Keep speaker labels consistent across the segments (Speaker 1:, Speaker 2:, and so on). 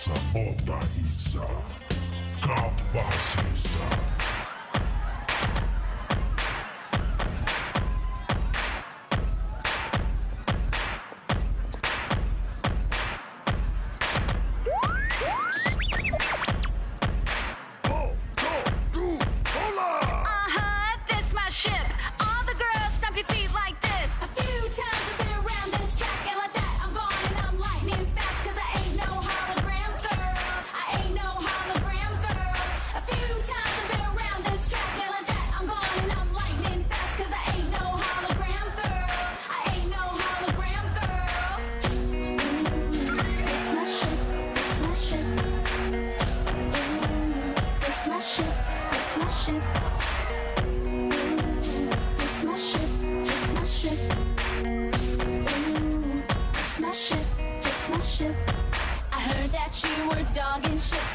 Speaker 1: sa bota isa, kapasisa.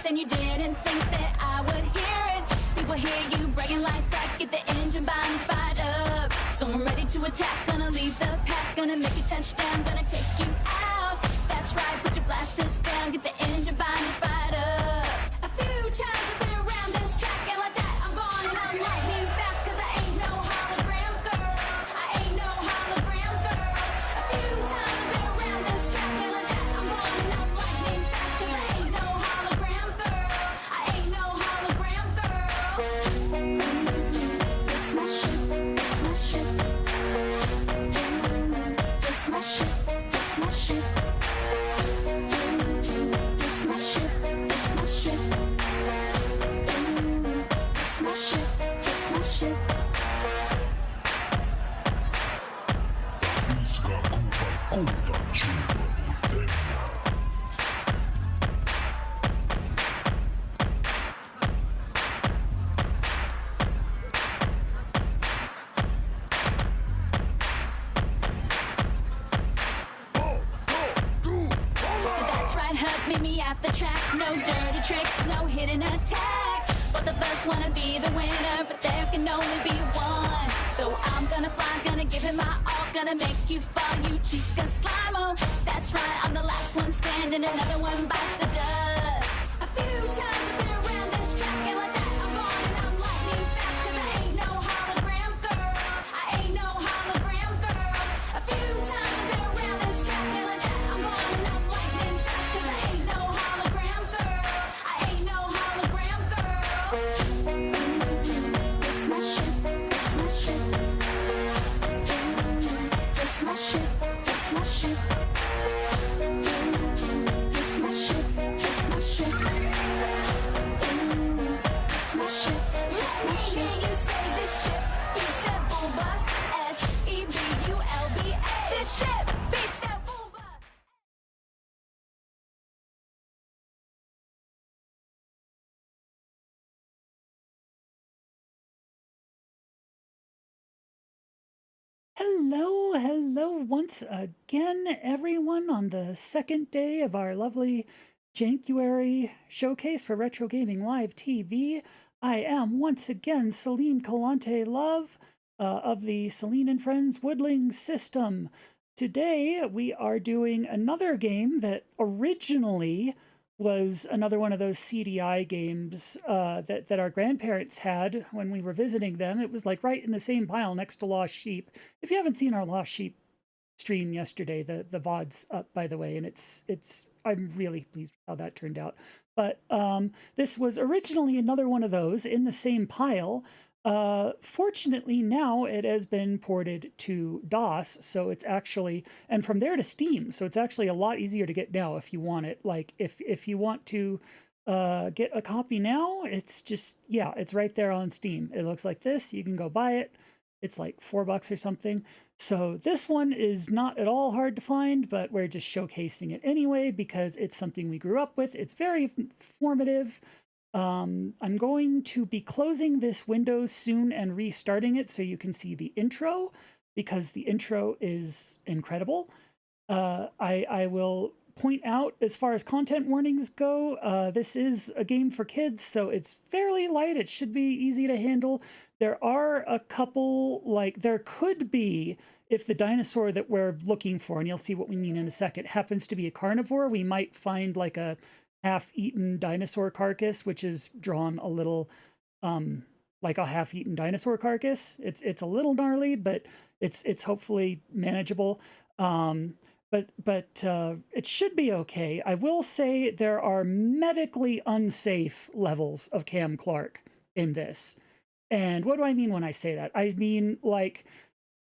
Speaker 2: And you didn't think that I would hear it. People hear you bragging like that, get the engine binders fired up. So I'm ready to attack, gonna lead the pack, gonna make a touchdown, gonna take you out. That's right, put your blasters down, get the engine binders fired up. A few times I've been around this track, and like that I'm gone and I'm lightning fast, cause I ain't no hologram girl. I ain't no hologram girl. A few times I've been around this track, and like that I'm gone and I'm lightning fast, cause I ain't no hologram girl. I ain't no hologram girl. It's my shit, it's my shit. It's my shit, it's my shit. It's my shit, it's my shit. It's my shit, it's my shit.
Speaker 1: Iska kuta chupa utena.
Speaker 2: So that's right, Hut, meet me at the track. No dirty tricks, no hidden attack. Both of us wanna be the winner, but there can only be one. So I'm gonna fly, gonna give it my all, gonna make you fall, you Chiska Slimo. That's right, I'm the last one standing, another one bites the dust. A few times I've been around this track, and like that I'm gone and I'm lightning fast, cause I ain't no hologram girl. I ain't no hologram girl. A few times I've been around this track, and like that I'm gone and I'm lightning fast, cause I ain't no hologram girl. I ain't no hologram girl. It's my shit, it's my shit. It's my shit, it's my shit. It's my shit, it's my shit. It's my shit, it's my shit. You say this shit beats that booba. S-E-B-U-L-B-A. This shit beats that booba.
Speaker 3: Hello, hello once again, everyone, on the second day of our lovely JANKuary showcase for Retro Gaming Live TV. I am once again Celine Kalante Love of the Celine and Friends Woodling system. Today we are doing another game that originally was another one of those CDI games that our grandparents had when we were visiting them. It was like right in the same pile next to Lost Sheep. If you haven't seen our Lost Sheep stream yesterday, the VOD's up, by the way, and it's I'm really pleased with how that turned out. But this was originally another one of those in the same pile. Fortunately, now it has been ported to DOS, so it's actually, and from there to Steam, so it's actually a lot easier to get now if you want it. Like, if you want to get a copy now, it's just, yeah, it's right there on Steam. It looks like this. You can go buy it. It's like $4 or something. So this one is not at all hard to find, but we're just showcasing it anyway because it's something we grew up with. It's very formative. I'm going to be closing this window soon and restarting it so you can see the intro, because the intro is incredible. I will point out, as far as content warnings go, this is a game for kids, so it's fairly light. It should be easy to handle. There are a couple, like, there could be, if the dinosaur that we're looking for, and you'll see what we mean in a second, happens to be a carnivore, we might find like a half-eaten dinosaur carcass, which is drawn a little like a half-eaten dinosaur carcass. It's a little gnarly, but it's hopefully manageable. But it should be okay. I will say there are medically unsafe levels of Cam Clark in this. And what do I mean when I say that? I mean, like,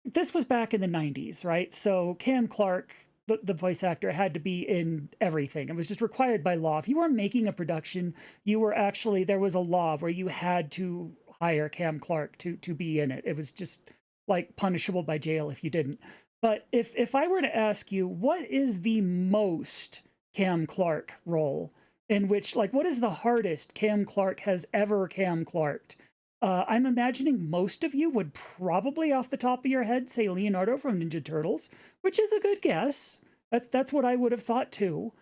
Speaker 3: this was back in the 90s, right? So Cam Clark, the voice actor, had to be in everything. It was just required by law. If you were making a production, you were actually, there was a law where you had to hire Cam Clark to be in it. It was just like punishable by jail if you didn't. But if I were to ask you, what is the most Cam Clark role in which, like, what is the hardest Cam Clark has ever Cam Clarked? I'm imagining most of you would probably off the top of your head say Leonardo from Ninja Turtles, which is a good guess. That's what I would have thought too.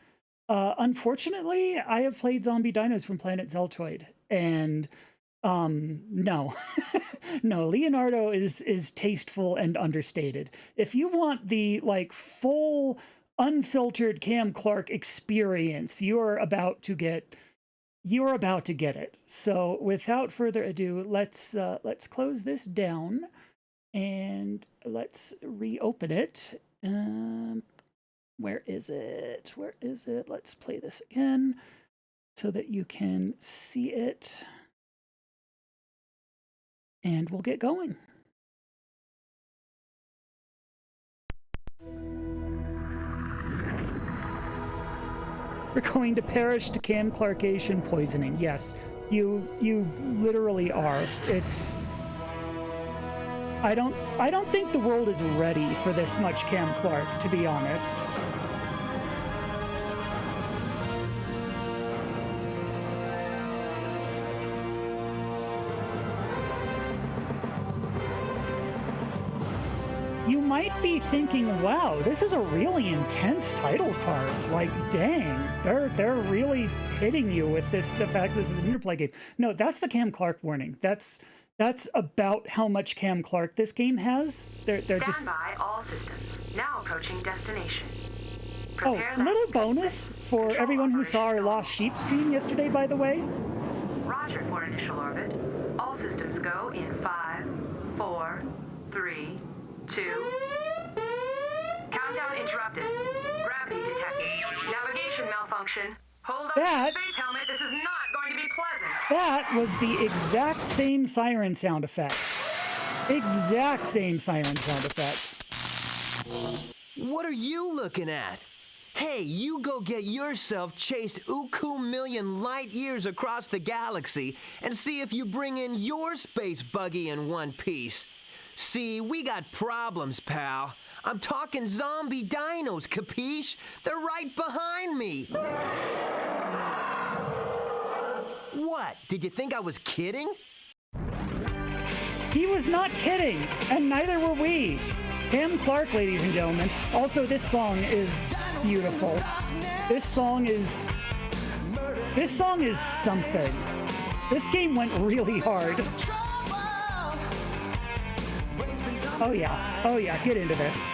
Speaker 3: Unfortunately, I have played zombie dinos from Planet Zeltoid, and no. No, Leonardo is tasteful and understated. If you want the, like, full unfiltered Cam Clark experience, you're about to get it. So without further ado, let's close this down and let's reopen it. Where is it? Where is it? Let's play this again so that you can see it. And we'll get going. You're going to perish to Cam Clarkation poisoning. Yes, you literally are. It's... I don't think the world is ready for this much Cam Clark, to be honest. You might be thinking, wow, this is a really intense title card. Like, dang, they're really hitting you with this, the fact this is an interplay game. No, that's the Cam Clark warning. That's about how much Cam Clark this game has. They're just...
Speaker 4: Stand by all systems. Now approaching destination.
Speaker 3: Oh, little bonus for everyone who saw our Lost Sheep stream yesterday, by the way.
Speaker 4: Roger for initial orbit. All systems go in 5, 4, 3, 2. Countdown interrupted. Gravity detected. Navigation malfunction. Hold up space helmet. This is not going to be pleasant.
Speaker 3: That was the exact same siren sound effect. Exact same siren sound effect.
Speaker 5: What are you looking at? Hey, you go get yourself chased uku million light years across the galaxy and see if you bring in your space buggy in one piece. See, we got problems, pal. I'm talking zombie dinos, capiche? They're right behind me. What? Did you think I was kidding?
Speaker 3: He was not kidding, and neither were we. Cam Clark, ladies and gentlemen. Also, this song is beautiful. This song is something. This game went really hard. Oh yeah, get into this.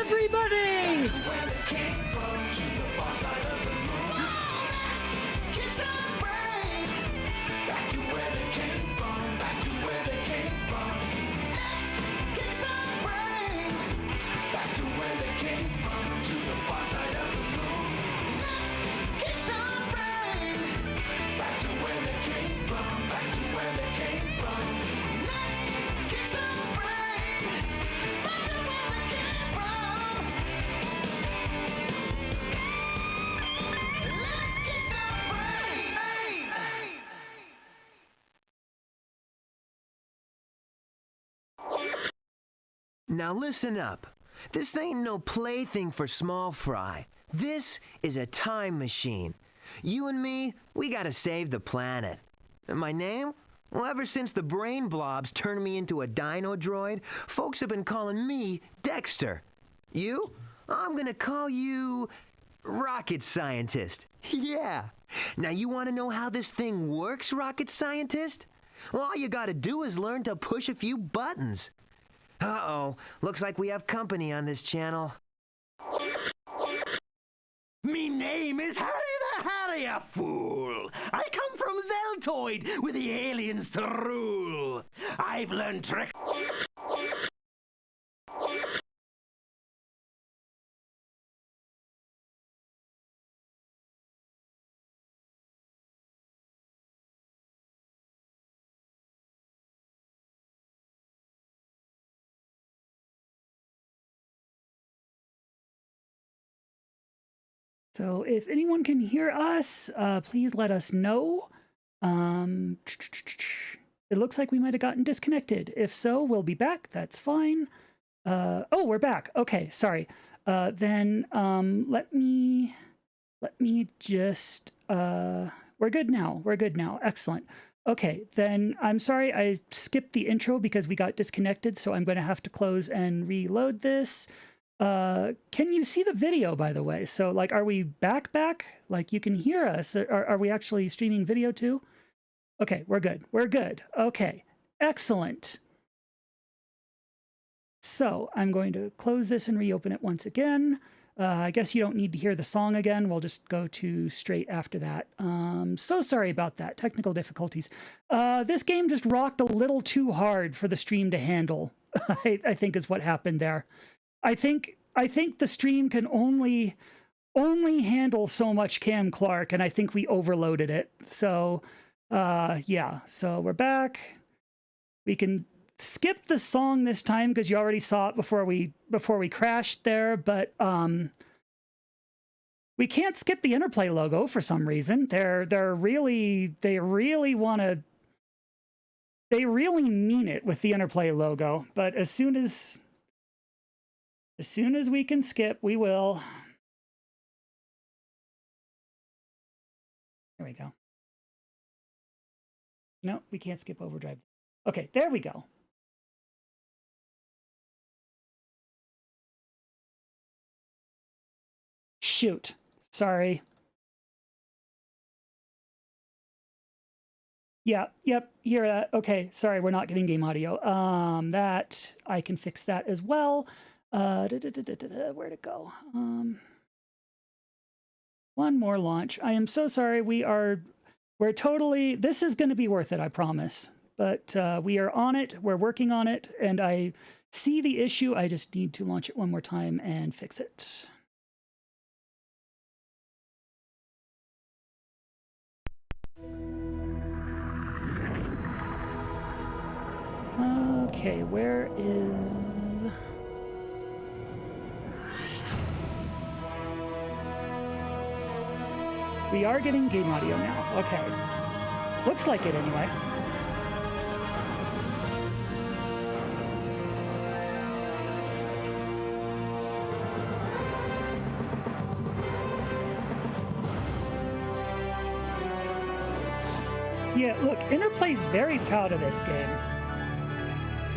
Speaker 3: Everybody!
Speaker 5: Now listen up. This ain't no plaything for small fry. This is a time machine. You and me, we gotta save the planet. And my name? Well, ever since the brain blobs turned me into a dino droid, folks have been calling me Dexter. You? I'm gonna call you Rocket Scientist. Yeah. Now you wanna know how this thing works, Rocket Scientist? Well, all you gotta do is learn to push a few buttons. Uh-oh, looks like we have company on this channel.
Speaker 6: Me name is Harry the Harrier, fool. I come from Zeltoid with the aliens to rule. I've learned tricks.
Speaker 3: So if anyone can hear us, please let us know. It looks like we might have gotten disconnected. If so, we'll be back. That's fine. Oh, we're back. Okay, sorry. Then let me just, we're good now. We're good now. Excellent. Okay, then I'm sorry I skipped the intro because we got disconnected, so I'm going to have to close and reload this. Can you see the video, by the way? So, like, are we back? Like, you can hear us. Are we actually streaming video too? Okay, we're good. We're good. Okay, excellent. So, I'm going to close this and reopen it once again. I guess you don't need to hear the song again. We'll just go to straight after that. So sorry about that. Technical difficulties. This game just rocked a little too hard for the stream to handle, I think is what happened there. I think the stream can only handle so much Cam Clark, and I think we overloaded it. So, yeah. So we're back. We can skip the song this time because you already saw it before we crashed there. But we can't skip the Interplay logo for some reason. They really mean it with the Interplay logo. But as soon as we can skip, we will. There we go. No, we can't skip overdrive. Okay, there we go. Shoot. Sorry. Yeah, yep, hear that. Okay, sorry, we're not getting game audio. That, I can fix that as well. Where'd it go? One more launch. I am so sorry. We're totally, this is going to be worth it, I promise. But we are on it, we're working on it, and I see the issue. I just need to launch it one more time and fix it. Okay, where is... We are getting game audio now. Okay. Looks like it anyway. Yeah, look, Interplay's very proud of this game.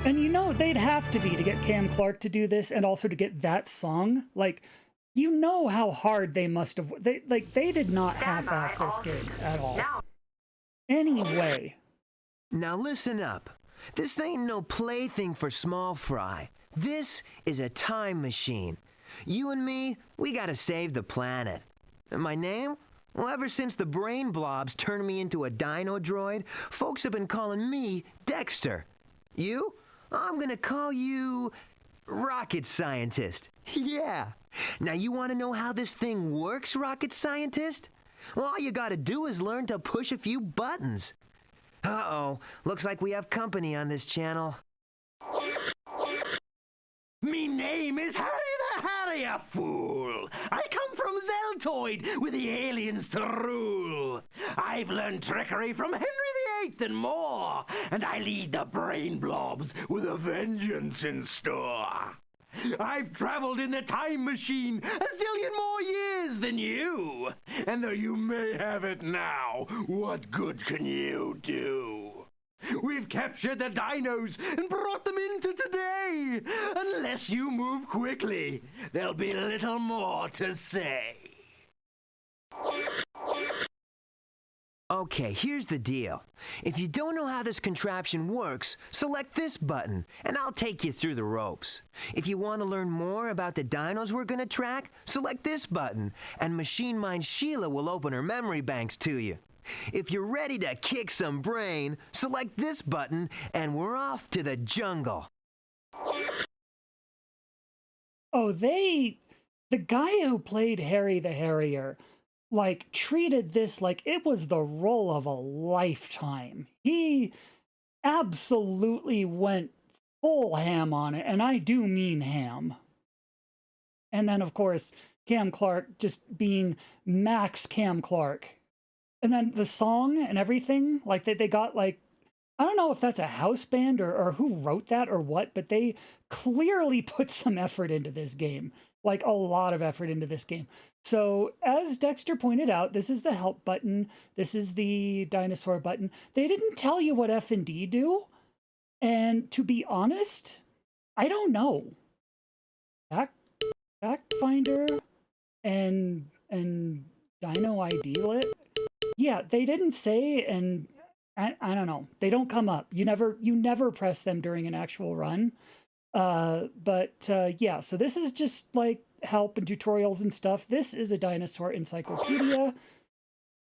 Speaker 3: And you know they'd have to be to get Cam Clark to do this and also to get that song. Like, you know how hard they must have... They did not half-ass this game at all. Anyway.
Speaker 5: Now listen up. This ain't no plaything for small fry. This is a time machine. You and me, we gotta save the planet. And my name? Well, ever since the brain blobs turned me into a dino droid, folks have been calling me Dexter. You? I'm gonna call you Rocket Scientist. Yeah. Now you want to know how this thing works, Rocket Scientist? Well, all you gotta do is learn to push a few buttons. Uh-oh, looks like we have company on this channel.
Speaker 6: Me name is Harry the Harrier, fool. I come from Zeltoid with the aliens to rule. I've learned trickery from Henry strength and more, and I lead the brain blobs with a vengeance in store. I've traveled in the time machine a zillion more years than you, and though you may have it now, what good can you do? We've captured the dinos and brought them into today. Unless you move quickly, there'll be little more to say.
Speaker 5: Okay, here's the deal. If you don't know how this contraption works, select this button, and I'll take you through the ropes. If you want to learn more about the dinos we're going to track, select this button, and Machine Mind Sheila will open her memory banks to you. If you're ready to kick some brain, select this button, and we're off to the jungle.
Speaker 3: Oh, the guy who played Harry the Harrier, like, treated this like it was the role of a lifetime. He absolutely went full ham on it, and I do mean ham. And then, of course, Cam Clark just being Max Cam Clark. And then the song and everything, like they got like, I don't know if that's a house band or who wrote that or what, but they clearly put some effort into this game, like a lot of effort into this game. So as Dexter pointed out, this is the help button. This is the dinosaur button. They didn't tell you what F and D do. And to be honest, I don't know. Fact Finder and Dino ID-Lit. Yeah, they didn't say, and I don't know. They don't come up. You never press them during an actual run. Yeah, so this is just like help and tutorials and stuff. This is a dinosaur encyclopedia.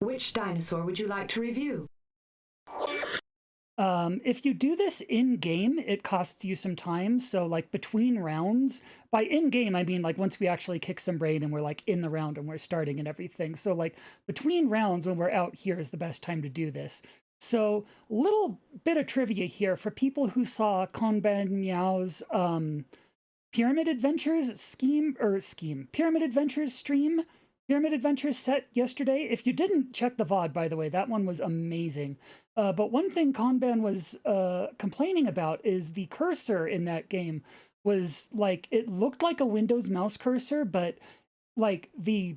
Speaker 4: Which dinosaur would you like to review?
Speaker 3: If you do this in-game, it costs you some time. So like between rounds, by in-game, I mean like once we actually kick some brain and we're like in the round and we're starting and everything. So like between rounds when we're out here is the best time to do this. So little bit of trivia here for people who saw Kanban Meow's Pyramid Adventures Pyramid Adventures set yesterday. If you didn't check the VOD, by the way, that one was amazing. But one thing Kanban was complaining about is the cursor in that game was like, it looked like a Windows mouse cursor, but like the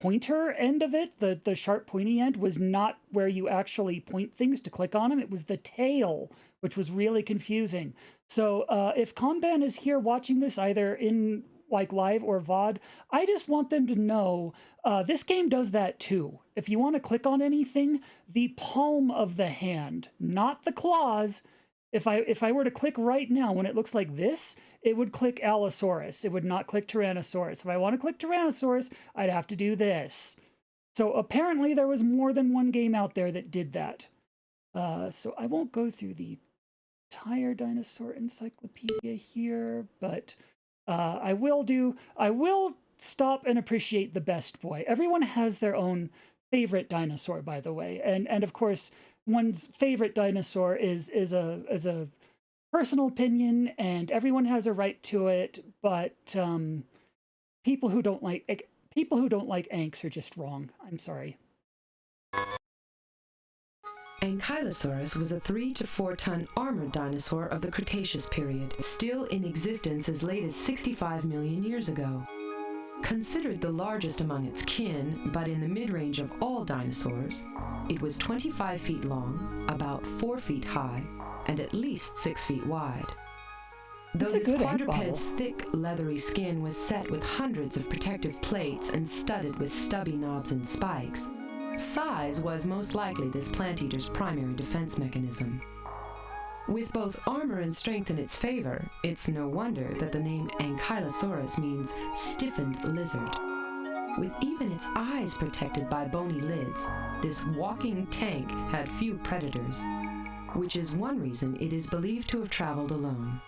Speaker 3: pointer end of it, the sharp pointy end, was not where you actually point things to click on them. It was the tail, which was really confusing. So if Kanban is here watching this either in like live or VOD, I just want them to know this game does that too. If you want to click on anything, the palm of the hand, not the claws. If I were to click right now, when it looks like this, it would click Allosaurus. It would not click Tyrannosaurus. If I want to click Tyrannosaurus, I'd have to do this. So apparently there was more than one game out there that did that. So I won't go through the entire dinosaur encyclopedia here, but I will stop and appreciate the best boy. Everyone has their own favorite dinosaur, by the way. And of course, one's favorite dinosaur is a personal opinion, and everyone has a right to it, but people who don't like Anks are just wrong. I'm sorry.
Speaker 4: Ankylosaurus was a 3 to 4 ton armored dinosaur of the Cretaceous period, still in existence as late as 65 million years ago. Considered the largest among its kin, but in the mid-range of all dinosaurs, it was 25 feet long, about 4 feet high, and at least 6 feet wide. Though this quadruped's thick, leathery skin was set with hundreds of protective plates and studded with stubby knobs and spikes, size was most likely this plant-eater's primary defense mechanism. With both armor and strength in its favor, it's no wonder that the name Ankylosaurus means stiffened lizard. With even its eyes protected by bony lids, this walking tank had few predators, which is one reason it is believed to have traveled alone.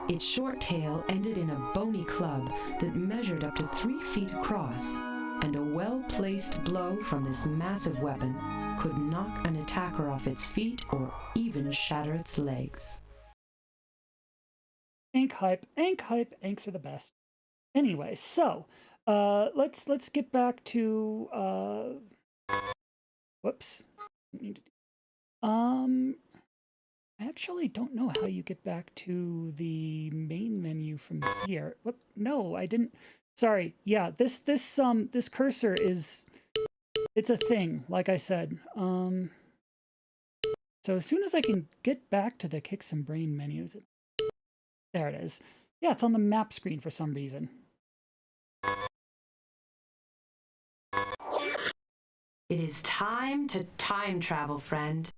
Speaker 4: Its short tail ended in a bony club that measured up to 3 feet across, and a well-placed blow from this massive weapon could knock an attacker off its feet or even shatter its legs.
Speaker 3: Ank hype, Anks are the best. Anyway, so let's get back to whoops. I actually don't know how you get back to the main menu from here. What? No, I didn't. Sorry. Yeah, this cursor is, it's a thing, like I said. So as soon as I can get back to the Kick Some Brain menus, there it is. Yeah, it's on the map screen for some reason.
Speaker 4: It is time to time travel, friend.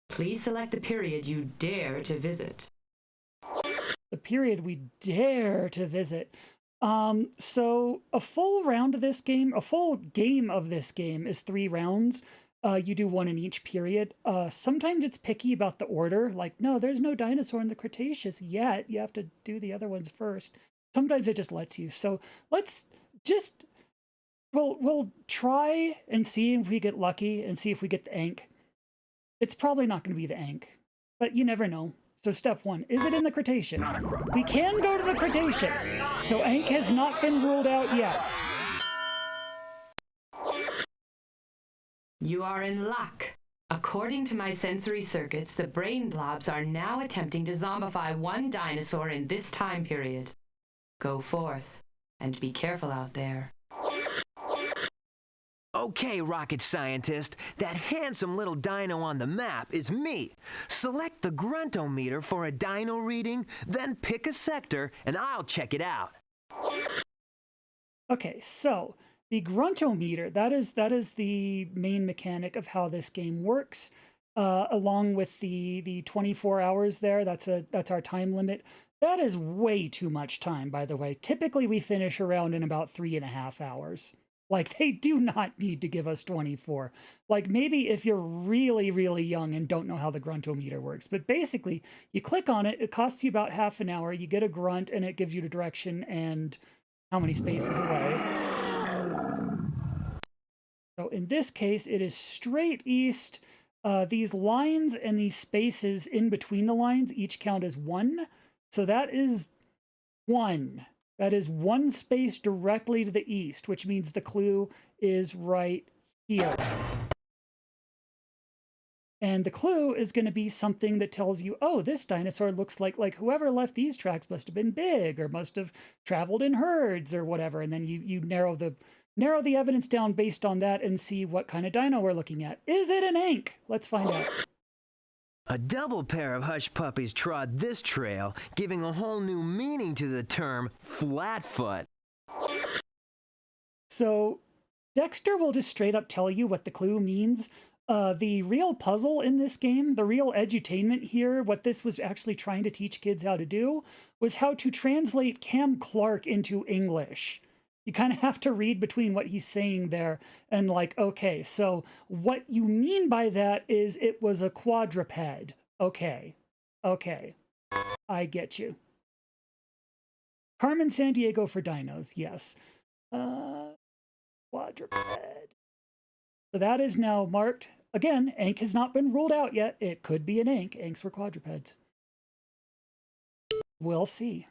Speaker 4: Please select the period you dare to visit.
Speaker 3: The period we dare to visit. So a full round of this game, a full game of this game is 3 rounds. You do 1 in each period. Sometimes it's picky about the order. Like, no, there's no dinosaur in the Cretaceous yet. You have to do the other ones first. Sometimes it just lets you. So let's just, we'll try and see if we get lucky and see if we get the Ankh. It's probably not going to be the Ankh, but you never know. So step 1, is it in the Cretaceous? We can go to the Cretaceous. So Ankh has not been ruled out yet.
Speaker 4: You are in luck. According to my sensory circuits, the brain blobs are now attempting to zombify 1 dinosaur in this time period. Go forth, and be careful out there.
Speaker 5: Okay, rocket scientist, that handsome little dino on the map is me. Select the gruntometer for a dino reading, then pick a sector, and I'll check it out.
Speaker 3: Okay, so the gruntometer, that is the main mechanic of how this game works, along with the 24 hours there. That's our time limit. That is way too much time, by the way. Typically, we finish around in about 3.5 hours. Like, they do not need to give us 24. Like, maybe if you're really, really young and don't know how the gruntometer works. But basically, you click on it, it costs you about half an hour, you get a grunt, and it gives you the direction and how many spaces away. So in this case, it is straight east. These lines and these spaces in between the lines each count as 1. So that is 1. That is 1 space directly to the east, which means the clue is right here. And the clue is going to be something that tells you, oh, this dinosaur looks like whoever left these tracks must have been big or must have traveled in herds or whatever. And then you narrow the evidence down based on that and see what kind of dino we're looking at. Is it an Ankh? Let's find out.
Speaker 5: A double pair of hush puppies trod this trail, giving a whole new meaning to the term flatfoot.
Speaker 3: So Dexter will just straight up tell you what the clue means. The real puzzle in this game, the real edutainment here, what this was actually trying to teach kids how to do, was how to translate Cam Clark into English. You kind of have to read between what he's saying there and like, okay, so what you mean by that is it was a quadruped. Okay, I get you. Carmen Sandiego for dinos, yes. Quadruped. So that is now marked. Again, Ankh has not been ruled out yet. It could be an Ankh. Ankhs were quadrupeds. We'll see.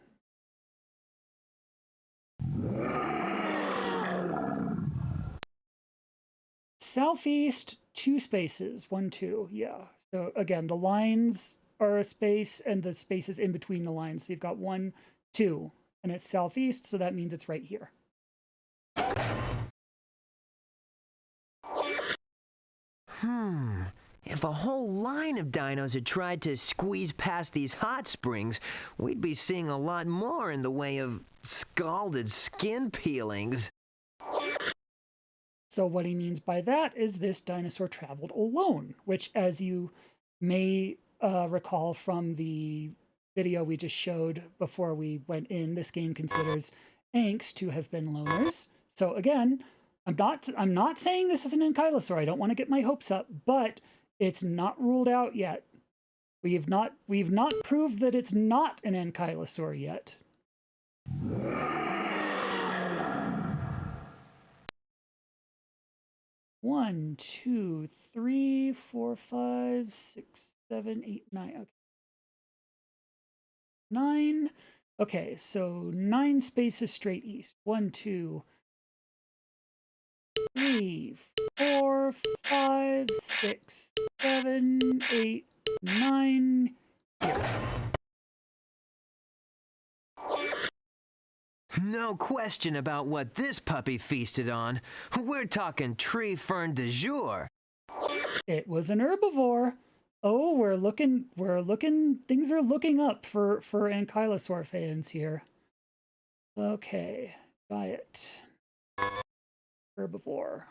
Speaker 3: Southeast, 2 spaces. 1, 2. Yeah. So again, the lines are a space and the spaces in between the lines. So you've got 1, 2, and it's southeast. So that means it's right here.
Speaker 5: If a whole line of dinos had tried to squeeze past these hot springs, we'd be seeing a lot more in the way of scalded skin peelings.
Speaker 3: So what he means by that is this dinosaur traveled alone, which, as you may recall from the video we just showed before we went in, this game considers Ankhs to have been loners. So again, I'm not saying this is an ankylosaur. I don't want to get my hopes up, but it's not ruled out yet. We've not proved that it's not an ankylosaur yet. One, 2, 3, 4, 5, 6, 7, 8, 9. Okay. 9. Okay, so 9 spaces straight east. 1, 2, 3, 4, 5, 6, 7, 8, 9. Here.
Speaker 5: No question about what this puppy feasted on. We're talking tree fern du jour.
Speaker 3: It was an herbivore. Oh, we're looking, things are looking up for Ankylosaur fans here. Okay, diet. Herbivore.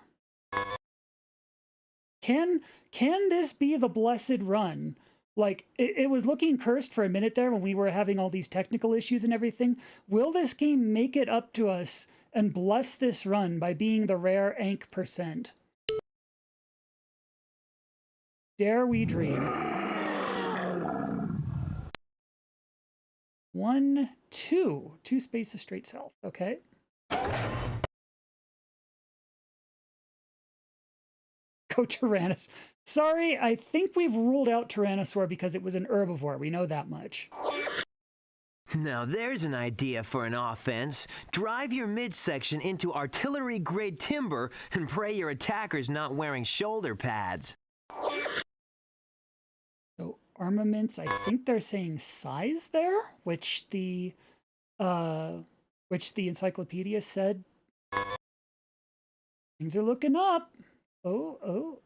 Speaker 3: Can this be the blessed run? Like, it was looking cursed for a minute there when we were having all these technical issues and everything. Will this game make it up to us and bless this run by being the rare Ank %? Dare we dream? 1, 2. 2 spaces straight south. Okay. Go Tyrannus. Sorry, I think we've ruled out Tyrannosaur because it was an herbivore. We know that much.
Speaker 5: Now there's an idea for an offense. Drive your midsection into artillery-grade timber and pray your attacker's not wearing shoulder pads.
Speaker 3: So armaments, I think they're saying size there, which the encyclopedia said. Things are looking up. Oh.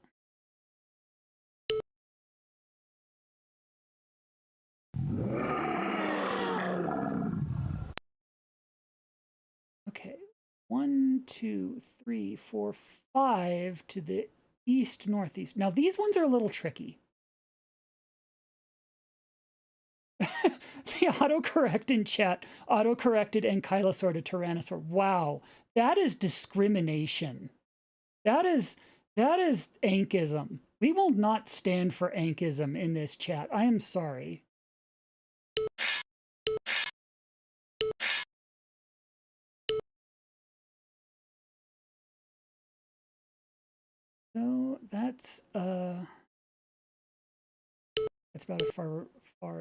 Speaker 3: Okay. 1, 2, 3, 4, 5 to the east, northeast. Now these ones are a little tricky. The autocorrect in chat auto-corrected Ankylosaur to Tyrannosaur. Wow, that is discrimination. That is Ankism. We will not stand for Ankism in this chat. I am sorry. So that's about as far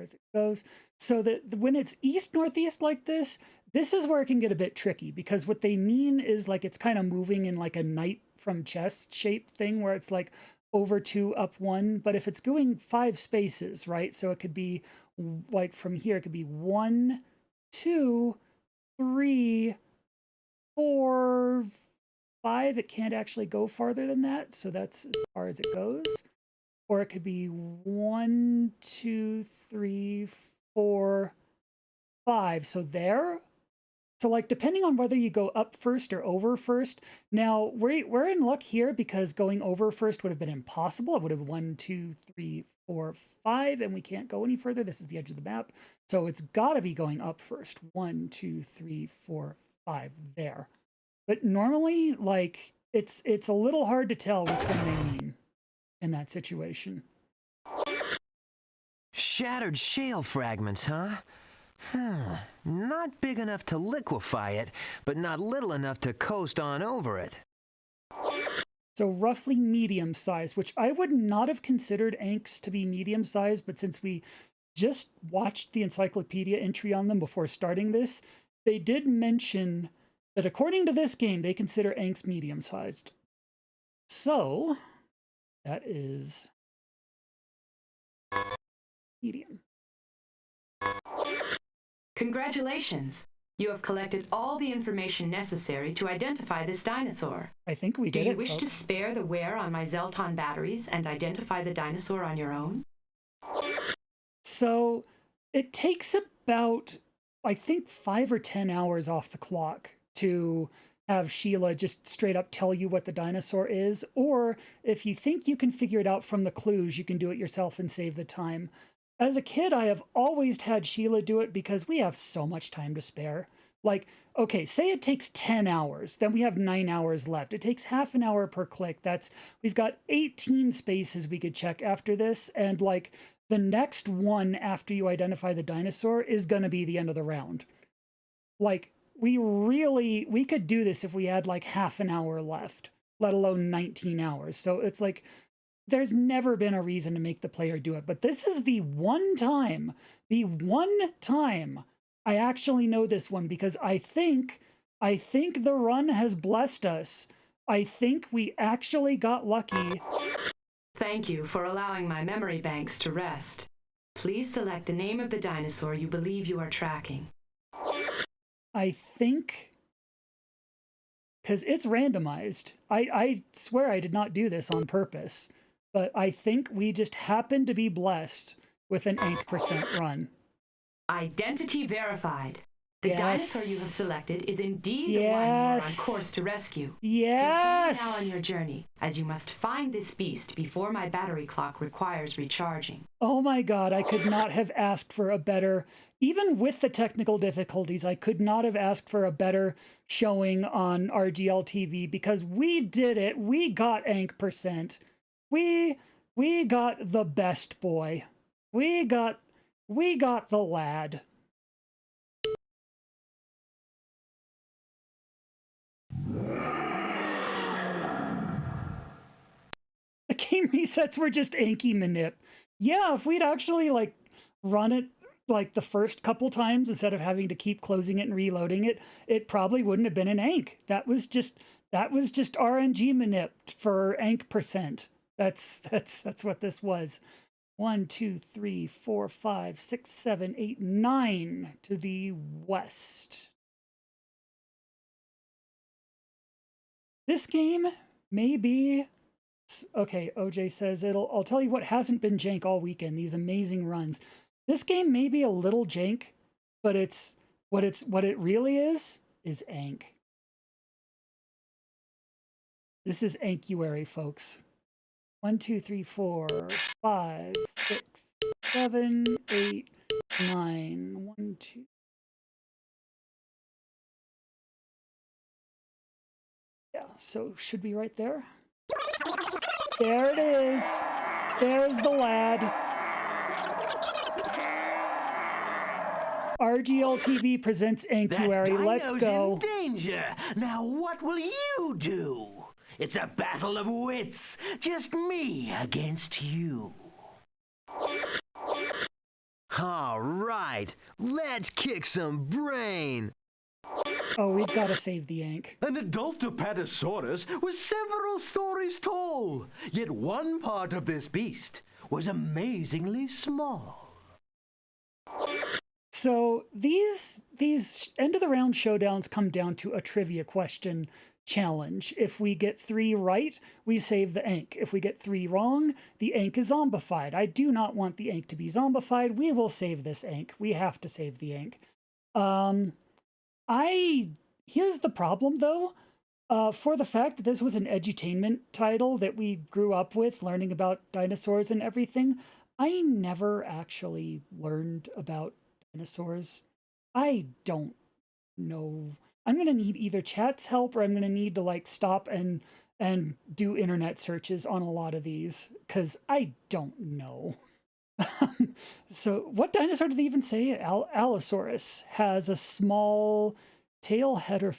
Speaker 3: as it goes. So that when it's east-northeast like this is where it can get a bit tricky, because what they mean is like it's kind of moving in like a knight from chess shape thing where it's like over 2, up 1. But if it's going 5 spaces, right? So it could be like from here, it could be 1, 2, 3, 4, 5. It can't actually go farther than that. So that's as far as it goes. Or it could be 1, 2, 3, 4, 5. So there. So like depending on whether you go up first or over first. Now we're in luck here because going over first would have been impossible. It would have 1, 2, 3, 4, 5, and we can't go any further. This is the edge of the map. So it's got to be going up first. 1, 2, 3, 4, 5 there. But normally, like it's a little hard to tell which one they mean in that situation.
Speaker 5: Shattered shale fragments, huh? Not big enough to liquefy it, but not little enough to coast on over it.
Speaker 3: So roughly medium size, which I would not have considered Anks to be medium sized, but since we just watched the encyclopedia entry on them before starting this, they did mention that according to this game, they consider Anks medium sized. So that is medium.
Speaker 4: Congratulations! You have collected all the information necessary to identify this dinosaur.
Speaker 3: I think we did.
Speaker 4: Do you wish to spare the wear on my Zelton batteries and identify the dinosaur on your own?
Speaker 3: So it takes about, I think, 5 or 10 hours off the clock to have Sheila just straight up tell you what the dinosaur is. Or if you think you can figure it out from the clues, you can do it yourself and save the time. As a kid, I have always had Sheila do it because we have so much time to spare. Like, okay, say it takes 10 hours, then we have 9 hours left. It takes half an hour per click. We've got 18 spaces we could check after this. And like the next one after you identify the dinosaur is going to be the end of the round. Like we could do this if we had like half an hour left, let alone 19 hours. So it's like, there's never been a reason to make the player do it. But this is the one time I actually know this one, because I think the run has blessed us I think we actually got lucky.
Speaker 4: Thank you for allowing my memory banks to rest. Please select the name of the dinosaur you believe you are tracking.
Speaker 3: I think... because it's randomized. I swear I did not do this on purpose. But I think we just happened to be blessed with an 8% run.
Speaker 4: Identity verified. The
Speaker 3: Yes.
Speaker 4: dinosaur you have selected is indeed the one you are on
Speaker 3: Yes.
Speaker 4: course to rescue.
Speaker 3: Yes!
Speaker 4: Continue now on your journey, as you must find this beast before my battery clock requires recharging.
Speaker 3: Oh my god, I could not have asked for a better, even with the technical difficulties, I could not have asked for a better showing on RGL TV, because we did it. We got 8%. We got the best boy. We got the lad. The game resets were just Anki manip. Yeah, if we'd actually like run it like the first couple times instead of having to keep closing it and reloading it, it probably wouldn't have been an Ank. That was just RNG manip for 8%. That's what this was. 1, 2, 3, 4, 5, 6, 7, 8, 9 to the west. This game may be... Okay, OJ says I'll tell you what hasn't been jank all weekend, these amazing runs. This game may be a little jank, but what it really is Ank. This is JANKuary, folks. 1, 2, 3, 4, 5, 6, 7, 8, 9. 1, 2. Yeah, so should be right there. There it is. There's the lad. RGL TV presents JANKuary. Let's go.
Speaker 6: In danger. Now what will you do? It's a battle of wits. Just me against you.
Speaker 5: All right, let's kick some brain.
Speaker 3: Oh, we've got to save the Yank.
Speaker 6: An Adultopatosaurus was several stories tall, yet one part of this beast was amazingly small.
Speaker 3: So these end of the round showdowns come down to a trivia question challenge. If we get 3 right, we save the Ank. If we get 3 wrong, the Ank is zombified. I do not want the Ank to be zombified. We will save this Ank. We have to save the Ank. Here's the problem though. For the fact that this was an edutainment title that we grew up with, learning about dinosaurs and everything, I never actually learned about dinosaurs. I don't know. I'm going to need either chat's help or I'm going to need to like stop and do internet searches on a lot of these because I don't know. So what dinosaur did they even say? Allosaurus has a small tail, head, or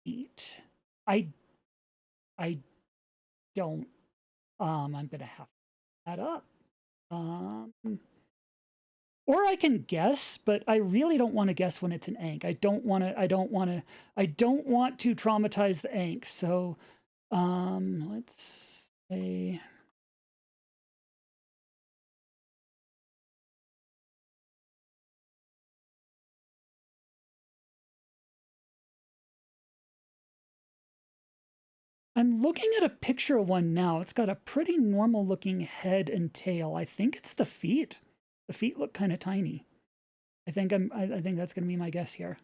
Speaker 3: feet. I don't. I'm going to have to look that up. Or I can guess, but I really don't want to guess when it's an Ank. I don't want to traumatize the Ank. So, let's say. I'm looking at a picture of one now. It's got a pretty normal looking head and tail. I think it's the feet. The feet look kind of tiny. I think that's going to be my guess here.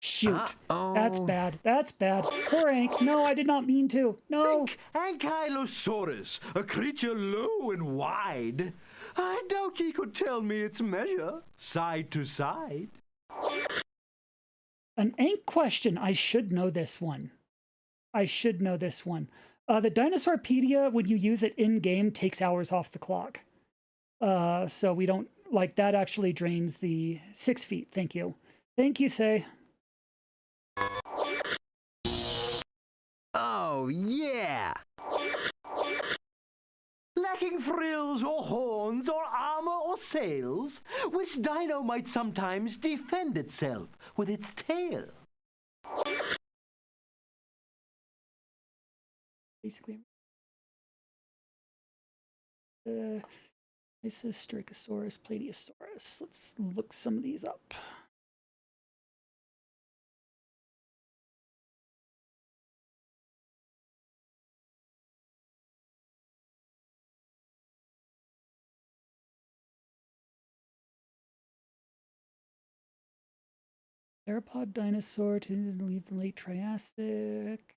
Speaker 3: Shoot. That's bad. That's bad. Poor Ank. No, I did not mean to. No.
Speaker 6: Ankylosaurus, a creature low and wide. I doubt he could tell me its measure, side to side.
Speaker 3: An Ank question. I should know this one. I should know this one. The Dinosaurpedia, when you use it in-game, takes hours off the clock. So we don't, like, that actually drains the 6 feet. Thank you. Thank you, Say.
Speaker 5: Oh, yeah!
Speaker 6: Lacking frills or horns or armor or sails, which dino might sometimes defend itself with its tail?
Speaker 3: basically. Isis, Strigosaurus, Platyosaurus. Let's look some of these up. Theropod dinosaur to leave the late Triassic.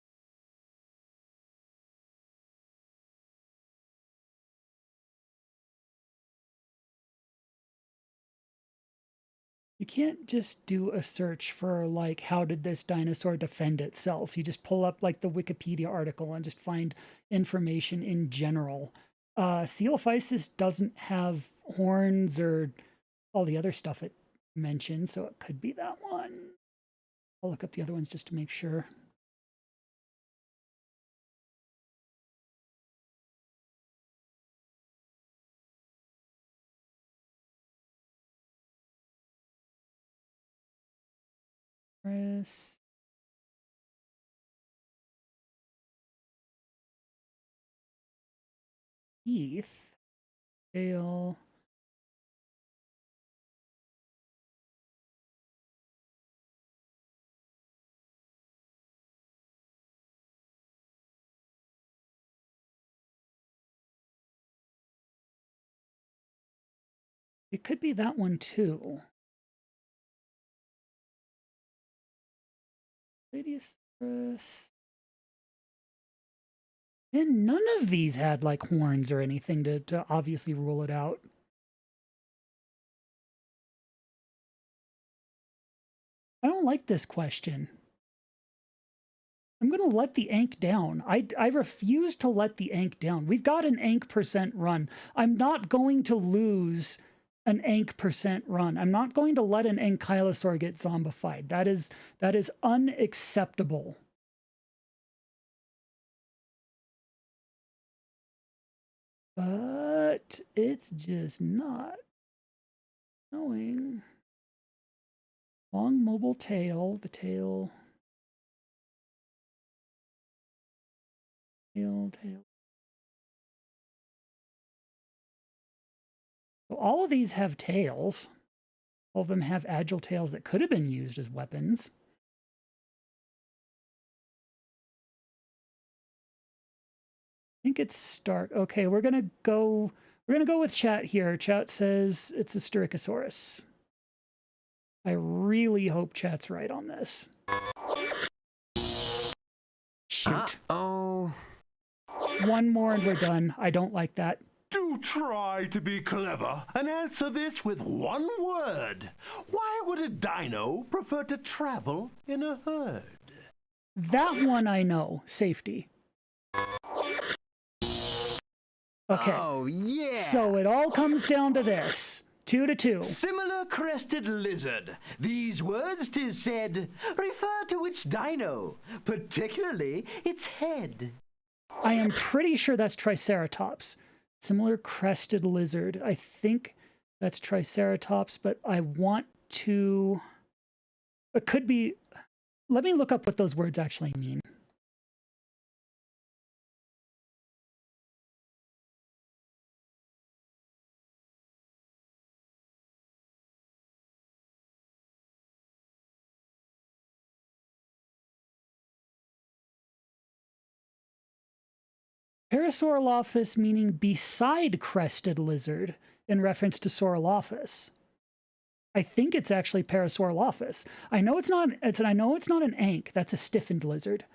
Speaker 3: You can't just do a search for, like, how did this dinosaur defend itself? You just pull up, like, the Wikipedia article and just find information in general. Coelophysis doesn't have horns or all the other stuff it mentioned, so it could be that one. I'll look up the other ones just to make sure. Teeth, tail. It could be that one too. Platyosaurus. And none of these had, like, horns or anything to obviously rule it out. I don't like this question. I'm going to let the Ank down. I refuse to let the Ank down. We've got an Ank % run. I'm not going to lose an Ank % run. I'm not going to let an Ankylosaur get zombified. That is unacceptable. But it's just not knowing. Long mobile tail, the tail. Tail. So all of these have tails. All of them have agile tails that could have been used as weapons. I think it's start. Okay, we're gonna go with chat here. Chat says it's a Styracosaurus. I really hope chat's right on this. Shoot.
Speaker 5: Oh.
Speaker 3: One more and we're done. I don't like that.
Speaker 6: Do try to be clever and answer this with one word. Why would a dino prefer to travel in a herd?
Speaker 3: That one I know. Safety. Okay.
Speaker 5: Oh, yeah.
Speaker 3: So it all comes down to this. 2-2.
Speaker 6: Similar crested lizard. These words, 'tis said, refer to its dino, particularly its head.
Speaker 3: I am pretty sure that's Triceratops. Similar crested lizard. I think that's Triceratops, but I want to... It could be... Let me look up what those words actually mean. Parasaurolophus meaning beside crested lizard in reference to Saurolophus. I think it's actually Parasaurolophus. I know it's not an Ank, that's a stiffened lizard.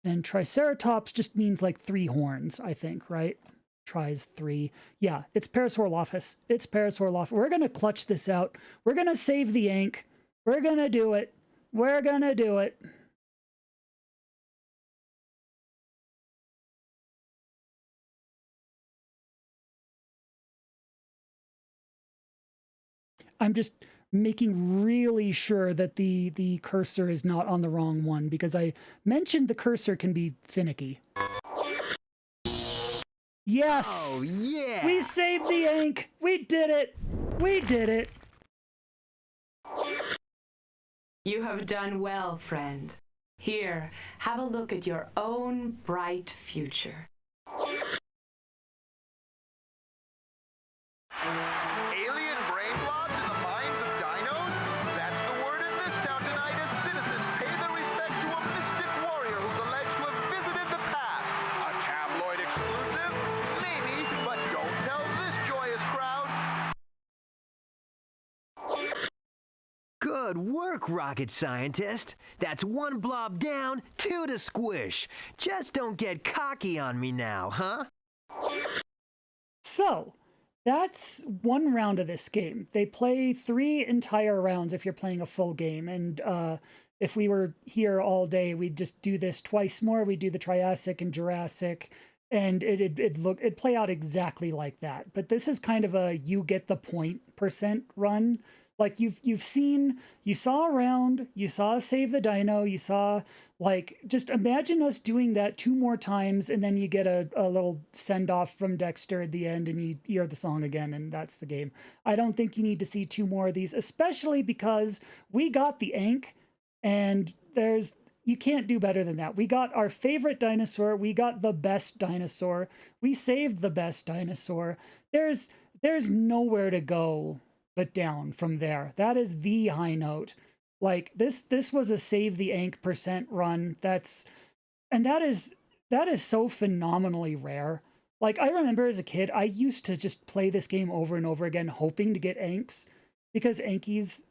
Speaker 3: And Triceratops just means like 3 horns, I think, right? Tries 3. Yeah, it's Parasaurolophus. It's Parasaurolophus. We're gonna clutch this out. We're gonna save the Ank. We're gonna do it. We're gonna do it. I'm just making really sure that the cursor is not on the wrong one, because I mentioned the cursor can be finicky. Yes!
Speaker 5: Oh, yeah!
Speaker 3: We saved the Ank! We did it! We did it!
Speaker 4: You have done well, friend. Here, have a look at your own bright future.
Speaker 7: Alien brain blobs in the minds of dinos? That's the word in this town tonight as citizens pay their respect to a mystic warrior who's alleged to have visited the past. A tabloid exclusive? Maybe, but don't tell this joyous crowd.
Speaker 5: Good work, rocket scientist. That's 1 blob down, 2 to squish. Just don't get cocky on me now, huh?
Speaker 3: So, that's one round of this game. They play 3 entire rounds if you're playing a full game. And if we were here all day, we'd just do this twice more. We'd do the Triassic and Jurassic, and it'd play out exactly like that. But this is kind of a you get the point % run. Like you saw a round, you saw Save the Dino, you saw, like, just imagine us doing that 2 more times, and then you get a little send-off from Dexter at the end, and you hear the song again, and that's the game. I don't think you need to see 2 more of these, especially because we got the Ank, and you can't do better than that. We got our favorite dinosaur, we got the best dinosaur, we saved the best dinosaur. There's nowhere to go but down from there. That is the high note. Like this was a save the Ank % run. That is so phenomenally rare. Like, I remember as a kid, I used to just play this game over and over again, hoping to get Anks, because Ankies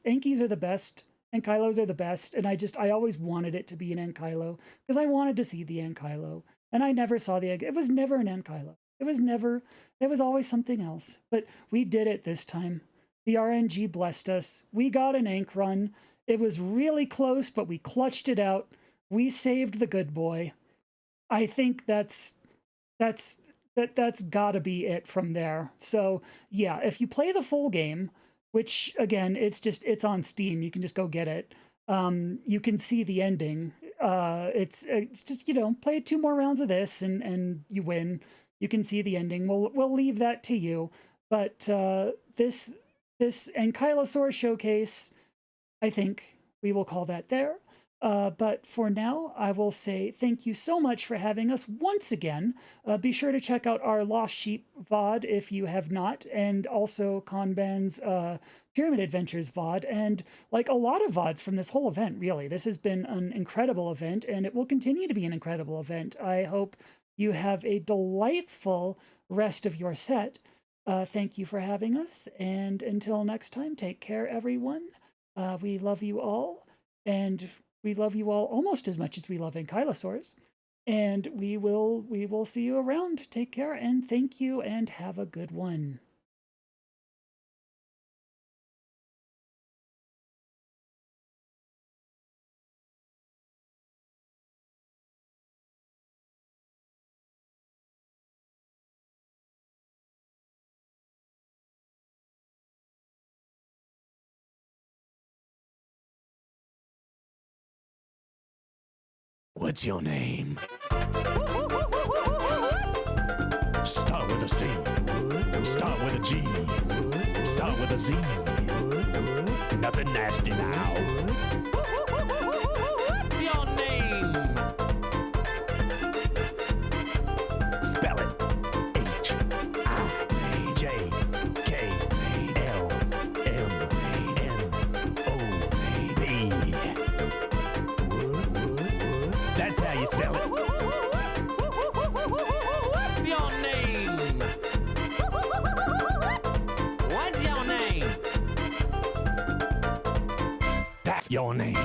Speaker 3: are the best, Ankylos are the best, and I always wanted it to be an Ankylo, because I wanted to see the Ankylo, and I never saw the egg. It was never an Ankylo. It was always something else. But we did it this time. The RNG blessed us. We got an Ank run. It was really close, but we clutched it out. We saved the good boy. I think that's gotta be it from there. So yeah, if you play the full game, which again, it's on Steam, you can just go get it. You can see the ending. It's just, play 2 more rounds of this and you win. You can see the ending. We'll leave that to you. But this Ankylosaur showcase, I think we will call that there. But for now, I will say thank you so much for having us once again. Be sure to check out our Lost Sheep VOD if you have not, and also Kanban's Pyramid Adventures VOD, and like a lot of VODs from this whole event, really. This has been an incredible event, and it will continue to be an incredible event. I hope you have a delightful rest of your set. Thank you for having us, and until next time, take care, everyone. We love you all, and we love you all almost as much as we love Ankylosaurs, and we will see you around. Take care, and thank you, and have a good one.
Speaker 6: What's your name? Start with a C. Start with a G. Start with a Z. Nothing nasty now. What's your name? Spell it. H-I-J-K-L-M-N-O-P. That's how you spell it. What's your name? What's your name? That's your name.